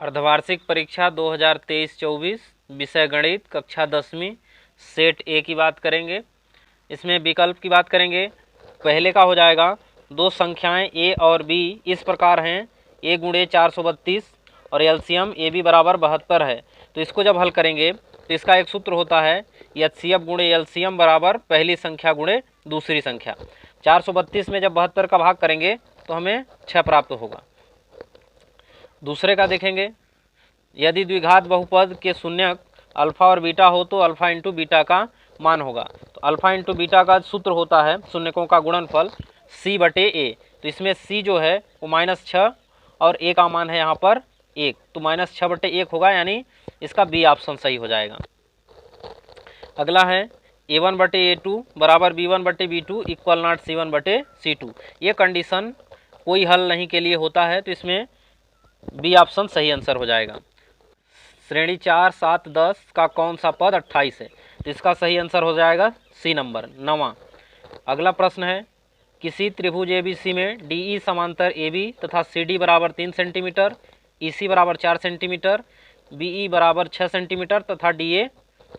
अर्धवार्षिक परीक्षा 2023-24 विषय गणित कक्षा 10वीं सेट ए की बात करेंगे। इसमें विकल्प की बात करेंगे। पहले का हो जाएगा, दो संख्याएं ए और बी इस प्रकार हैं, ए गुणे 432 और एलसीएम ए बी बराबर 72 है। तो इसको जब हल करेंगे तो इसका एक सूत्र होता है एचसीएफ गुणे एलसीएम बराबर पहली संख्या गुणे दूसरी संख्या। 432 में जब 72 का भाग करेंगे तो हमें 6 प्राप्त होगा। दूसरे का देखेंगे, यदि द्विघात बहुपद के शून्यक अल्फा और बीटा हो तो अल्फा इंटू बीटा का मान होगा। तो अल्फा इंटू बीटा का सूत्र होता है शून्यकों का गुणनफल c बटे ए। तो इसमें c जो है वो -6 और a का मान है यहाँ पर 1, तो -6 बटे 1 होगा, यानी इसका बी ऑप्शन सही हो जाएगा। अगला है a1 बटे a2 बराबर b1 बटे b2 इक्वल नॉट c1 बटे c2। ये कंडीशन कोई हल नहीं के लिए होता है, तो इसमें बी ऑप्शन सही आंसर हो जाएगा। श्रेणी 4, 7, 10 का कौन सा पद 28 है? तो इसका सही आंसर हो जाएगा सी नंबर 9वां। अगला प्रश्न है, किसी त्रिभुज एबीसी में डीई समांतर एबी तथा सीडी बराबर 3 सेंटीमीटर, ईसी बराबर 4 सेंटीमीटर, बीई बराबर 6 सेंटीमीटर तथा डीए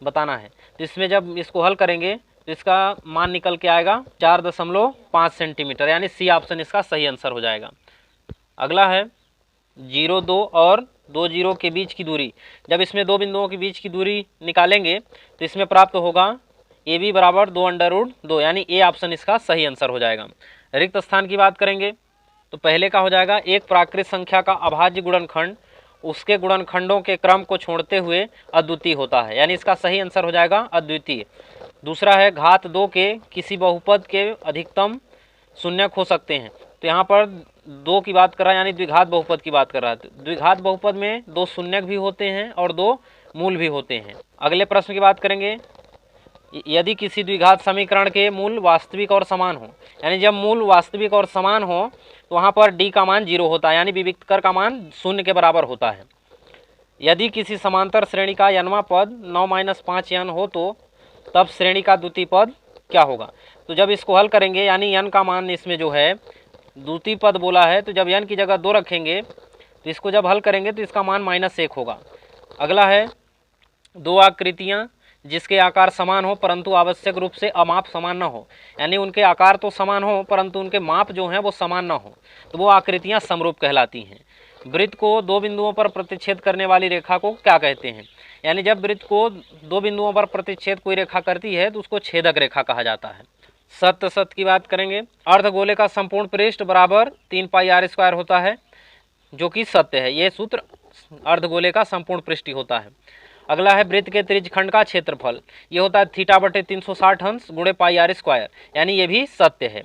बताना है। तो इसमें जब इसको हल करेंगे तो इसका मान निकल के आएगा 4.5 सेंटीमीटर, यानी सी ऑप्शन इसका सही आंसर हो जाएगा। अगला है 0, 2 और 2 0 के बीच की दूरी। जब इसमें दो बिंदुओं के बीच की दूरी निकालेंगे तो इसमें प्राप्त होगा ए बी बराबर 2√2, यानी ए ऑप्शन इसका सही आंसर हो जाएगा। रिक्त स्थान की बात करेंगे तो पहले का हो जाएगा, एक प्राकृत संख्या का अभाज्य गुणनखंड उसके गुणनखंडों के क्रम को छोड़ते हुए अद्वितीय होता है, यानी इसका सही आंसर हो जाएगा अद्वितीय। दूसरा है, घात 2 के किसी बहुपद के अधिकतम शून्यक हो सकते हैं। तो यहाँ पर 2 की बात कर रहा है, यानी द्विघात बहुपद की बात कर रहा है। द्विघात बहुपद में 2 शून्यक भी होते हैं और 2 मूल भी होते हैं। अगले प्रश्न की बात करेंगे, यदि किसी द्विघात समीकरण के मूल वास्तविक और समान हो, यानी जब मूल वास्तविक और समान हो तो वहाँ पर डी का मान 0 होता है, यानी विविक्तकर का मान 0 के बराबर होता है। यदि किसी समांतर श्रेणी का n वां पद 9-5n हो तो तब श्रेणी का द्वितीय पद क्या होगा? तो जब इसको हल करेंगे, यानी n का मान इसमें जो है द्वितीय पद बोला है, तो जब n की जगह 2 रखेंगे तो इसको जब हल करेंगे तो इसका मान -1 होगा। अगला है, दो आकृतियाँ जिसके आकार समान हो परंतु आवश्यक रूप से अमाप समान न हो, यानी उनके आकार तो समान हो परंतु उनके माप जो हैं वो समान न हो, तो वो आकृतियाँ समरूप कहलाती हैं। वृत्त को 2 बिंदुओं पर प्रतिच्छेद करने वाली रेखा को क्या कहते हैं? यानी जब वृत्त को 2 बिंदुओं पर प्रतिच्छेद कोई रेखा करती है तो उसको छेदक रेखा कहा जाता है। सत्य की बात करेंगे, अर्धगोले का संपूर्ण पृष्ठ बराबर 3 पाई r² होता है, जो कि सत्य है। ये सूत्र अर्धगोले का संपूर्ण पृष्ठ होता है। अगला है, वृत्त के त्रिज्यखंड का क्षेत्रफल ये होता है थीटा बटे 360 अंश गुणे पाई r², यानी ये भी सत्य है।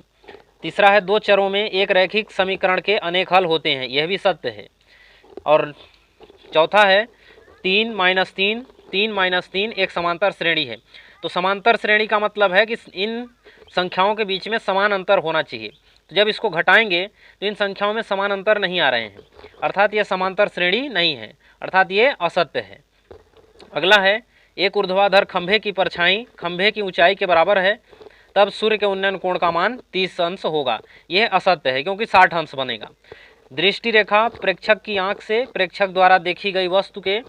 तीसरा है, 2 चरों में एक रैखिक समीकरण के अनेक हल होते हैं, यह भी सत्य है। और चौथा है, 3-3 एक समांतर श्रेणी है। तो समांतर श्रेणी का मतलब है कि इन संख्याओं के बीच में समान अंतर होना चाहिए। तो जब इसको घटाएंगे तो इन संख्याओं में समान अंतर नहीं आ रहे हैं, अर्थात ये समांतर श्रेणी नहीं है, अर्थात ये असत्य है। अगला है, एक ऊर्ध्वाधर खंभे की परछाई खंभे की ऊंचाई के बराबर है तब सूर्य के उन्नयन कोण का मान 30 अंश होगा, यह असत्य है क्योंकि 60 अंश बनेगा। दृष्टि रेखा प्रेक्षक की आंख से प्रेक्षक द्वारा देखी गई वस्तु के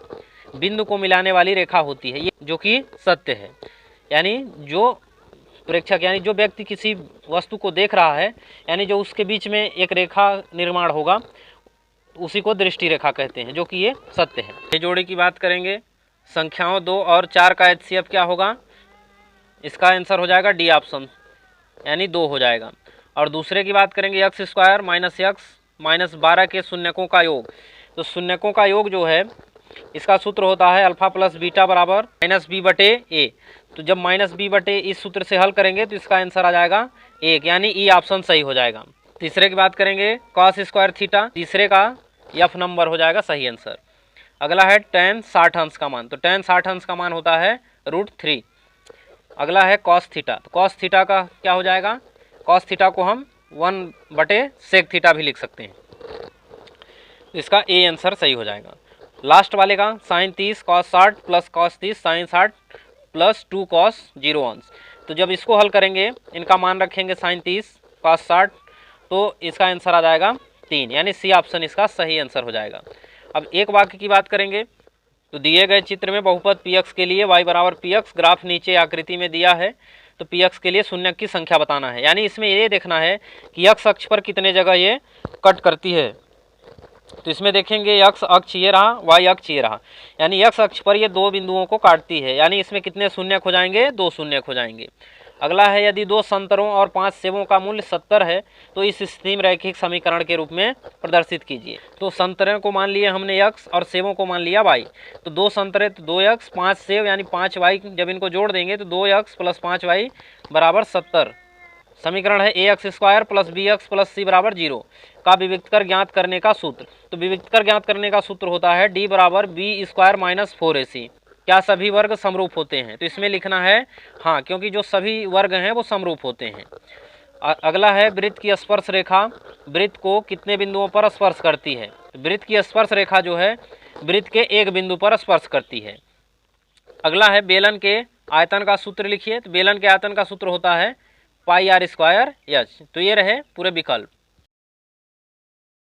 बिंदु को मिलाने वाली रेखा होती है, ये जो कि सत्य है। यानी जो प्रेक्षक, यानी जो व्यक्ति किसी वस्तु को देख रहा है, यानी जो उसके बीच में एक रेखा निर्माण होगा उसी को दृष्टि रेखा कहते हैं, जो कि ये सत्य है। ये जोड़ी की बात करेंगे, संख्याओं 2 और 4 का एचसीएफ क्या होगा? इसका आंसर हो जाएगा डी ऑप्शन, यानी 2 हो जाएगा। और दूसरे की बात करेंगे, x² - x - 12 के शून्यकों का योग। तो शून्यकों का योग जो है इसका सूत्र होता है अल्फा प्लस बीटा बराबर -b बटे a। तो जब -b बटे इस सूत्र से हल करेंगे तो इसका आंसर आ जाएगा 1, यानी ई ऑप्शन सही हो जाएगा। तीसरे की बात करेंगे, cos² थीटा, तीसरे का f नंबर हो जाएगा सही आंसर। अगला है, tan 60 अंश का मान। तो tan 60 अंश का मान होता है √3। अगला है cos थीटा। तो cos थीटा का क्या हो जाएगा? cos थीटा को हम 1/sec थीटा भी लिख सकते हैं, इसका ए आंसर सही हो जाएगा। लास्ट वाले का sin 30 cos 60 plus cos 30 sin 60 plus 2 cos 0 अंश। तो जब इसको हल करेंगे, इनका मान रखेंगे sin 30 cos 60, तो इसका आंसर आ जाएगा 3, यानी सी ऑप्शन इसका सही आंसर हो जाएगा। अब एक वाक्य की बात करेंगे तो दिए गए चित्र में बहुपद px के लिए y बराबर px, ग्राफ नीचे आकृति में दिया है, तो px के लिए शून्य की संख्या बताना है। यानी इसमें ये देखना है कि x अक्ष पर कितने जगह ये कट करती है। तो इसमें देखेंगे x अक्ष ये रहा, y अक्ष ये रहा, यानी x अक्ष पर ये दो बिंदुओं को काटती है, यानी इसमें कितने शून्य हो जाएंगे, 2 शून्य हो जाएंगे। अगला है यदि 2 संतरों और 5 सेबों का मूल्य 70 है तो इस स्थिति में रैखिक समीकरण के रूप में प्रदर्शित कीजिए। तो संतरों को मान लिया हमने x और सेबों को मान लिया y। तो 2 संतरे तो 2x, 5 सेब यानी 5y, जब इनको जोड़ देंगे तो 2x प्लस 5y बराबर 70। समीकरण है ax² plus bx plus c बराबर 0 का विविक्तकर ज्ञात करने का सूत्र। तो विविक्तकर ज्ञात करने का सूत्र होता है d बराबर b² माइनस 4ac। क्या सभी वर्ग समरूप होते हैं? तो इसमें लिखना है हाँ, क्योंकि जो सभी वर्ग हैं वो समरूप होते हैं। अगला है वृत्त की स्पर्श रेखा वृत्त को कितने बिंदुओं पर स्पर्श करती है? वृत्त की स्पर्श रेखा जो है वृत्त के एक बिंदु पर स्पर्श करती है। अगला है बेलन के आयतन का सूत्र लिखिए। तो बेलन के आयतन का सूत्र होता है पाई r² h। तो ये रहे पूरे विकल्प।